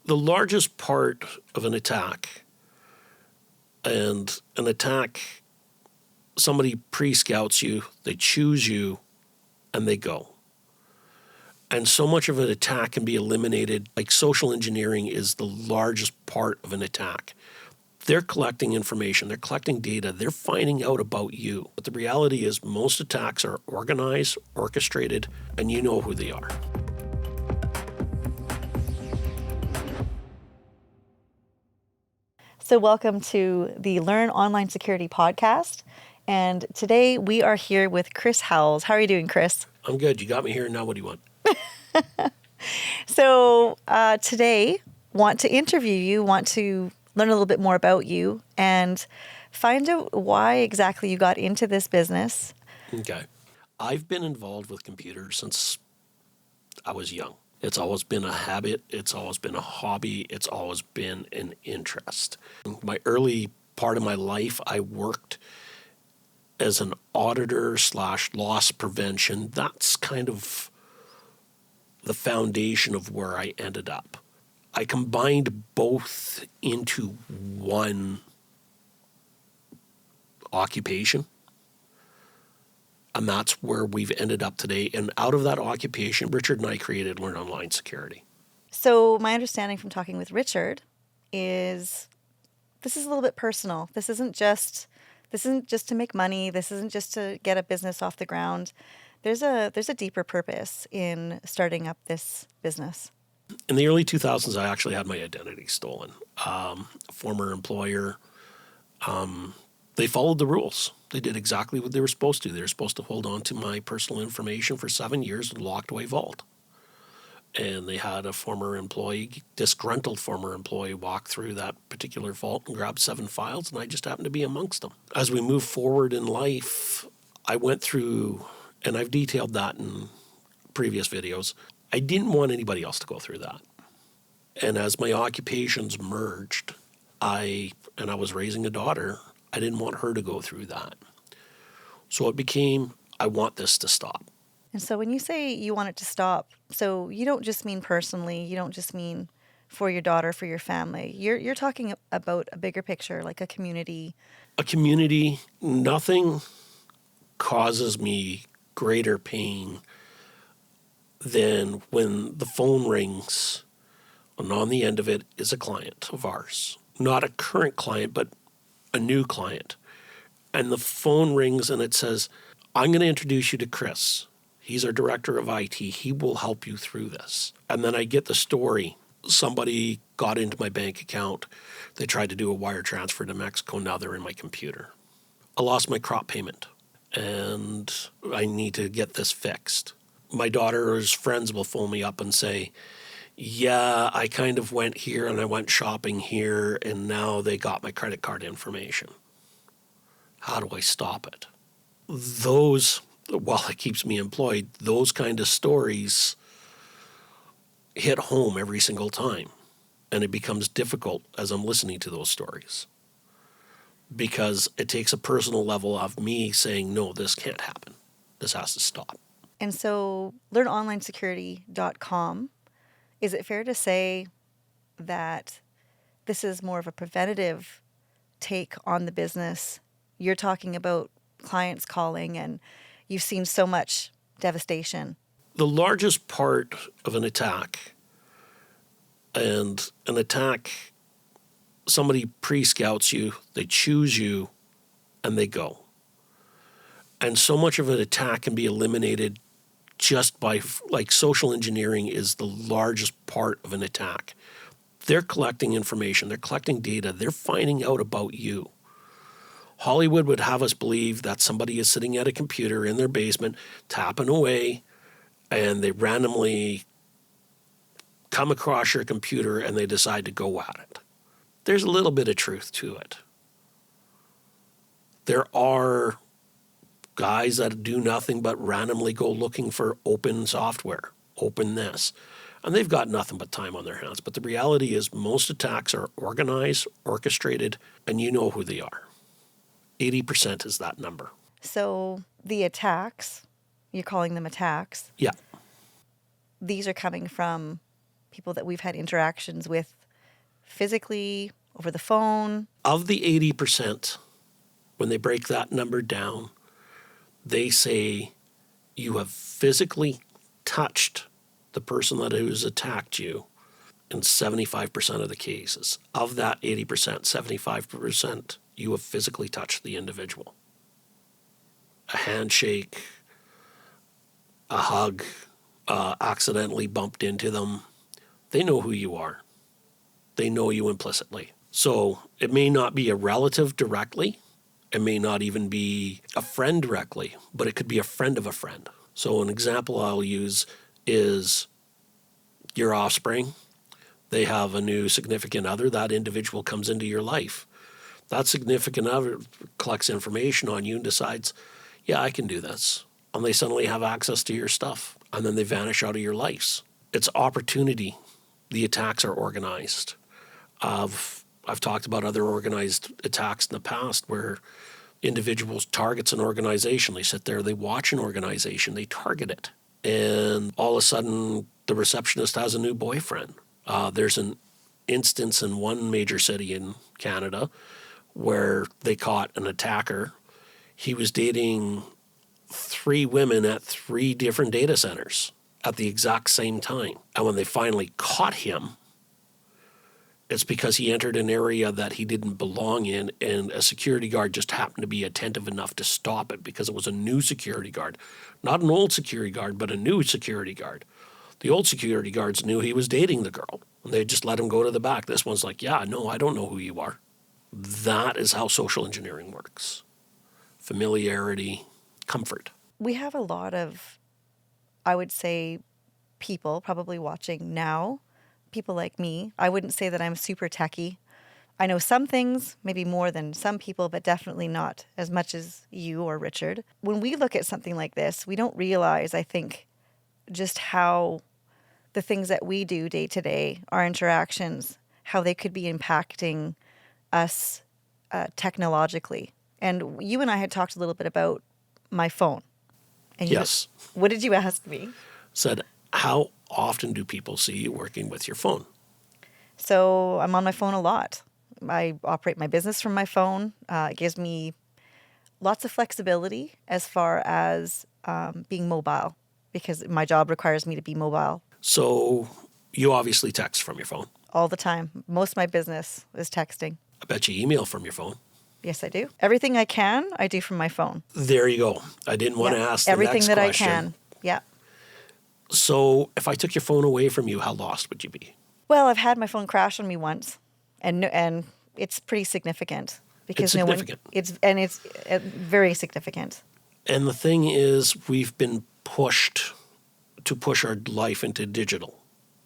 The largest part of an attack, and an attack, somebody pre-scouts you, they choose you, and they go. And so much of an attack can be eliminated. Like social engineering is the largest part of an attack. They're collecting information, they're collecting data, they're finding out about you. But the reality is most attacks are organized, orchestrated, and you know who they are. So welcome to the Learn Online Security podcast. And today we are here with Chris Howells. How are you doing, Chris? I'm good. You got me here. Now what do you want? So today, want to interview you, want to learn a little bit more about you and find out why exactly you got into this business. Okay. I've been involved with computers since I was young. It's always been a habit. It's always been a hobby. It's always been an interest. In my early part of my life, I worked as an auditor / loss prevention. That's kind of the foundation of where I ended up. I combined both into one occupation. And that's where we've ended up today. And out of that occupation, Richard and I created Learn Online Security. So my understanding from talking with Richard is this is a little bit personal. This isn't just to make money. This isn't just to get a business off the ground. There's a deeper purpose in starting up this business. In the early 2000s, I actually had my identity stolen. Former employer, they followed the rules. They did exactly what they were supposed to. They were supposed to hold on to my personal information for 7 years in a locked away vault. And they had a disgruntled former employee, walk through that particular vault and grab 7 files, and I just happened to be amongst them. As we move forward in life, I went through, and I've detailed that in previous videos, I didn't want anybody else to go through that. And as my occupations merged, I was raising a daughter, I didn't want her to go through that. So it became, I want this to stop. And so when you say you want it to stop, so you don't just mean personally, you don't just mean for your daughter, for your family. You're talking about a bigger picture, like a community. A community, nothing causes me greater pain than when the phone rings and on the end of it is a client of ours. Not a current client, but a new client. And the phone rings and it says, I'm going to introduce you to Chris. He's our director of IT. He will help you through this. And then I get the story. Somebody got into my bank account. They tried to do a wire transfer to Mexico. Now they're in my computer. I lost my crop payment and I need to get this fixed. My daughter's friends will phone me up and say, yeah, I kind of went here and I went shopping here and now they got my credit card information. How do I stop it? While it keeps me employed, those kind of stories hit home every single time. And it becomes difficult as I'm listening to those stories. Because it takes a personal level of me saying, no, this can't happen. This has to stop. And so learnonlinesecurity.com, is it fair to say that this is more of a preventative take on the business? You're talking about clients calling and you've seen so much devastation. The largest part of an attack, and an attack, somebody pre-scouts you, they choose you, and they go. And so much of an attack can be eliminated just by, like social engineering is the largest part of an attack. They're collecting information, they're collecting data, they're finding out about you. Hollywood would have us believe that somebody is sitting at a computer in their basement, tapping away, and they randomly come across your computer and they decide to go at it. There's a little bit of truth to it. There are guys that do nothing but randomly go looking for open software, open this, and they've got nothing but time on their hands. But the reality is most attacks are organized, orchestrated, and you know who they are. 80% is that number. So the attacks, you're calling them attacks. Yeah. These are coming from people that we've had interactions with physically, over the phone. Of the 80%, when they break that number down, they say you have physically touched the person that has attacked you in 75% of the cases. Of that 80%, 75%, you have physically touched the individual. A handshake, a hug, accidentally bumped into them. They know who you are. They know you implicitly. So it may not be a relative directly. It may not even be a friend directly, but it could be a friend of a friend. So an example I'll use is your offspring. They have a new significant other. That individual comes into your life. That significant other collects information on you and decides, yeah, I can do this. And they suddenly have access to your stuff. And then they vanish out of your lives. It's opportunity. The attacks are organized. I've talked about other organized attacks in the past where individuals targets an organization. They sit there, they watch an organization, they target it. And all of a sudden, the receptionist has a new boyfriend. There's an instance in one major city in Canada where they caught an attacker. He was dating 3 women at 3 different data centers at the exact same time. And when they finally caught him, it's because he entered an area that he didn't belong in, and a security guard just happened to be attentive enough to stop it because it was a new security guard. Not an old security guard, but a new security guard. The old security guards knew he was dating the girl, and they just let him go to the back. This one's like, yeah, no, I don't know who you are. That is how social engineering works. Familiarity, comfort. We have a lot of, I would say, people probably watching now, people like me. I wouldn't say that I'm super techie. I know some things, maybe more than some people, but definitely not as much as you or Richard. When we look at something like this, we don't realize, I think, just how the things that we do day to day, our interactions, how they could be impacting us technologically. And you and I had talked a little bit about my phone. And Yes. What did you ask me? Said, how often do people see you working with your phone? So I'm on my phone a lot. I operate my business from my phone. It gives me lots of flexibility as far as being mobile because my job requires me to be mobile So you obviously text from your phone. all the time. Most of my business is texting. I bet you email from your phone. Yes, I do. Everything I can, I do from my phone. There you go. I didn't want to ask the Everything next that question. I can. Yeah. So if I took your phone away from you, how lost would you be? Well, I've had my phone crash on me once, and it's pretty significant because It's significant. It's very significant. And the thing is, we've been pushed to push our life into digital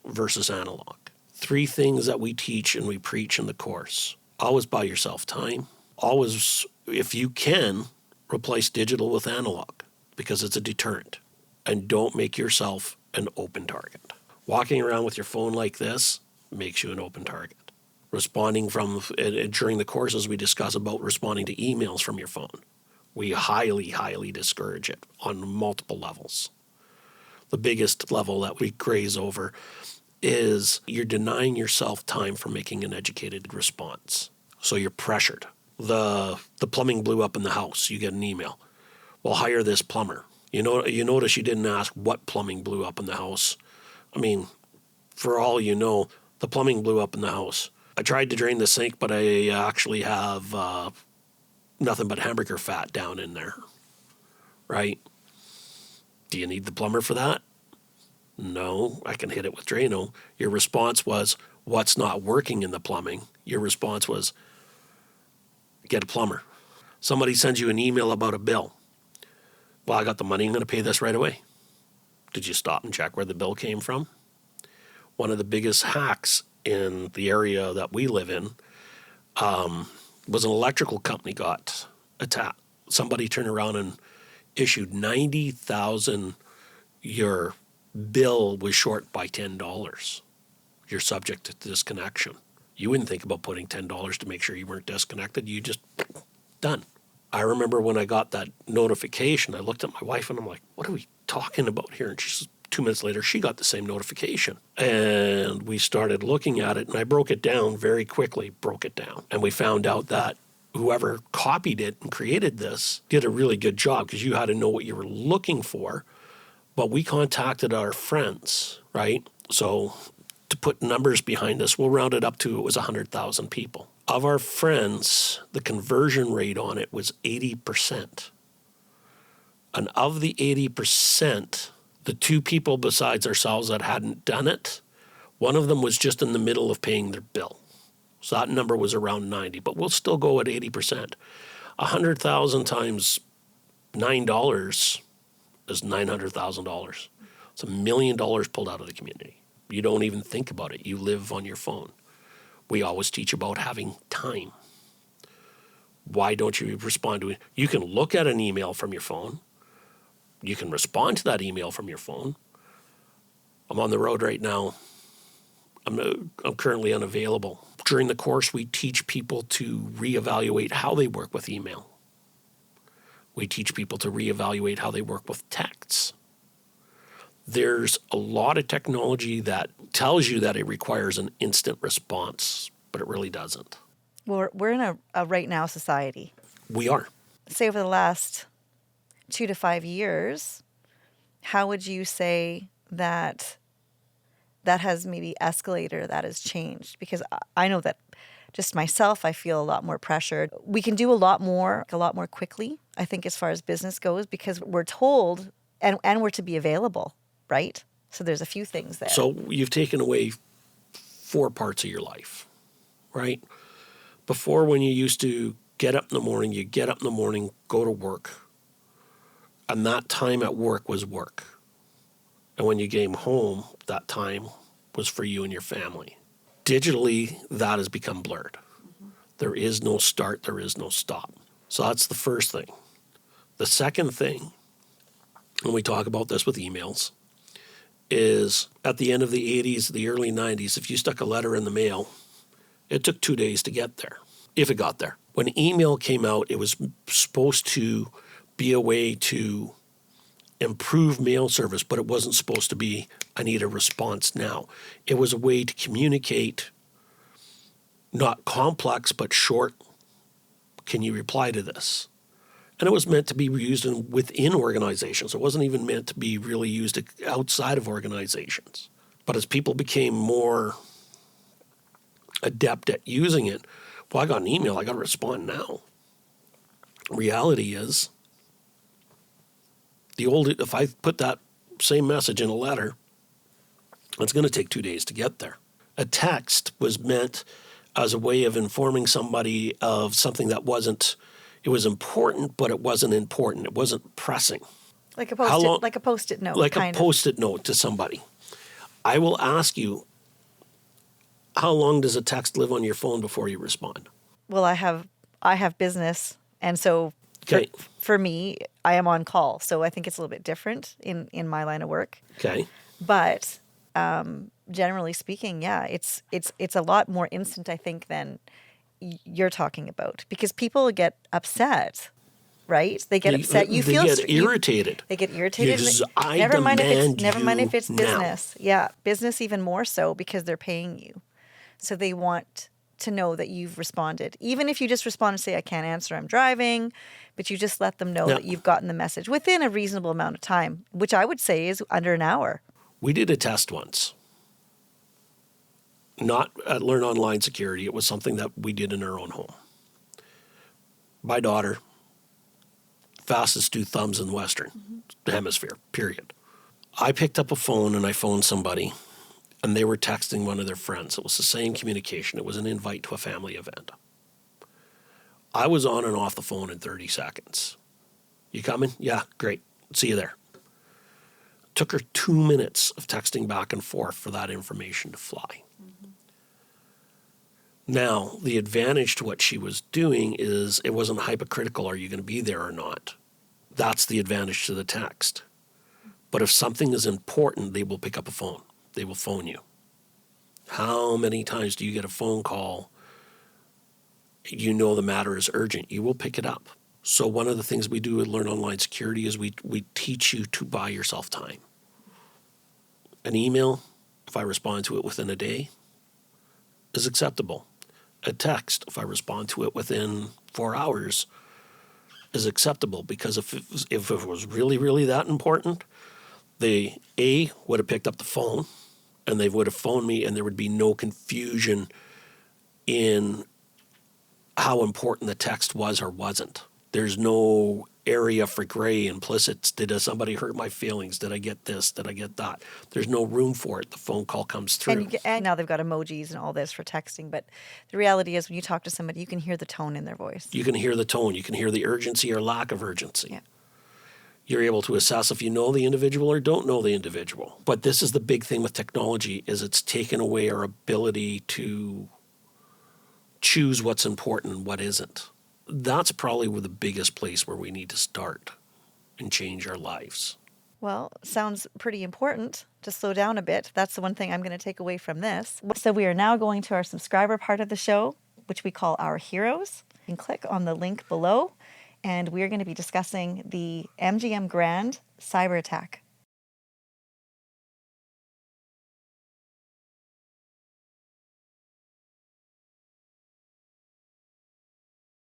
versus analog. 3 things that we teach and we preach in the course. Always buy yourself time. Always, if you can, replace digital with analog because it's a deterrent. And don't make yourself an open target. Walking around with your phone like this makes you an open target. Responding during the courses, we discuss about responding to emails from your phone. We highly, highly discourage it on multiple levels. The biggest level that we graze over is you're denying yourself time for making an educated response. So you're pressured. The plumbing blew up in the house. You get an email. Well, hire this plumber. You notice you didn't ask what plumbing blew up in the house. I mean, for all you know, the plumbing blew up in the house. I tried to drain the sink, but I actually have nothing but hamburger fat down in there, right? Do you need the plumber for that? No, I can hit it with Drano. Your response was, what's not working in the plumbing? Your response was, get a plumber. Somebody sends you an email about a bill. Well, I got the money. I'm going to pay this right away. Did you stop and check where the bill came from? One of the biggest hacks in the area that we live in was an electrical company got attacked. Somebody turned around and issued $90,000. Your bill was short by $10. You're subject to disconnection. You wouldn't think about putting $10 to make sure you weren't disconnected. You just, done. I remember when I got that notification, I looked at my wife and I'm like, what are we talking about here? And she says, 2 minutes later, she got the same notification. And we started looking at it, and I broke it down very quickly, And we found out that whoever copied it and created this did a really good job because you had to know what you were looking for. But we contacted our friends, right? So to put numbers behind this, we'll round it up to it was 100,000 people. Of our friends, the conversion rate on it was 80%. And of the 80%, the two people besides ourselves that hadn't done it, one of them was just in the middle of paying their bill. So that number was around 90, but we'll still go at 80%. 100,000 times $9 is $900,000. It's $1 million pulled out of the community. You don't even think about it. You live on your phone. We always teach about having time. Why don't you respond to it? You can look at an email from your phone. You can respond to that email from your phone. I'm on the road right now. I'm currently unavailable. During the course, we teach people to reevaluate how they work with email. We teach people to reevaluate how they work with texts. There's a lot of technology that tells you that it requires an instant response, but it really doesn't. Well, we're in a right now society. We are. Say over the last 2 to 5 years, how would you say that has maybe escalated or that has changed? Because I know that just myself, I feel a lot more pressured. We can do a lot more quickly, I think, as far as business goes, because we're told and we're to be available, right? So there's a few things there. So you've taken away 4 parts of your life, right? Before, when you used to get up in the morning, go to work. And that time at work was work. And when you came home, that time was for you and your family. Digitally, that has become blurred. Mm-hmm. There is no start, there is no stop. So that's the first thing. The second thing, when we talk about this with emails, is at the end of the 80s, the early 90s, if you stuck a letter in the mail, it took 2 days to get there, if it got there. When email came out, it was supposed to be a way to improve mail service, but it wasn't supposed to be, I need a response now. It was a way to communicate, not complex, but short. Can you reply to this? And it was meant to be used within organizations. It wasn't even meant to be really used outside of organizations. But as people became more adept at using it, well, I got an email, I got to respond now. Reality is, if I put that same message in a letter, it's going to take 2 days to get there. A text was meant as a way of informing somebody of something that it was important, but it wasn't important. It wasn't pressing. Like a Post-it note. Like a Post-it note to somebody. I will ask you, how long does a text live on your phone before you respond? Well, I have business, and so for me, I am on call, so I think it's a little bit different in my line of work. Okay. But generally speaking, yeah, it's a lot more instant, I think, than you're talking about, because people get upset, right? They get upset. They get irritated. They get irritated. Because never mind if it's now. business. Yeah, business even more so, because they're paying you, so they want to know that you've responded. Even if you just respond and say, I can't answer, I'm driving, but you just let them know that you've gotten the message within a reasonable amount of time, which I would say is under an hour. We did a test once. Not at Learn Online Security. It was something that we did in our own home. My daughter, fastest 2 thumbs in the Western Hemisphere, period. I picked up a phone and I phoned somebody, and they were texting one of their friends. It was the same communication. It was an invite to a family event. I was on and off the phone in 30 seconds. You coming? Yeah, great. See you there. Took her 2 minutes of texting back and forth for that information to fly. Mm-hmm. Now, the advantage to what she was doing is it wasn't hypocritical, are you going to be there or not? That's the advantage to the text. But if something is important, they will pick up a phone. They will phone you. How many times do you get a phone call? You know the matter is urgent. You will pick it up. So one of the things we do at Learn Online Security is we teach you to buy yourself time. An email, if I respond to it within a day, is acceptable. A text, if I respond to it within 4 hours, is acceptable, because if it was really, really that important, they would have picked up the phone and they would have phoned me, and there would be no confusion in how important the text was or wasn't. There's no area for gray implicit. Did somebody hurt my feelings? Did I get this? Did I get that? There's no room for it. The phone call comes through. And now they've got emojis and all this for texting, but the reality is when you talk to somebody, you can hear the tone in their voice. You can hear the tone. You can hear the urgency or lack of urgency. Yeah. You're able to assess if you know the individual or don't know the individual. But this is the big thing with technology, is it's taken away our ability to choose what's important and what isn't. That's probably the biggest place where we need to start and change our lives. Well, sounds pretty important to slow down a bit. That's the one thing I'm going to take away from this. So we are now going to our subscriber part of the show, which we call Our Heroes. You can click on the link below, and we're going to be discussing the MGM Grand cyber attack.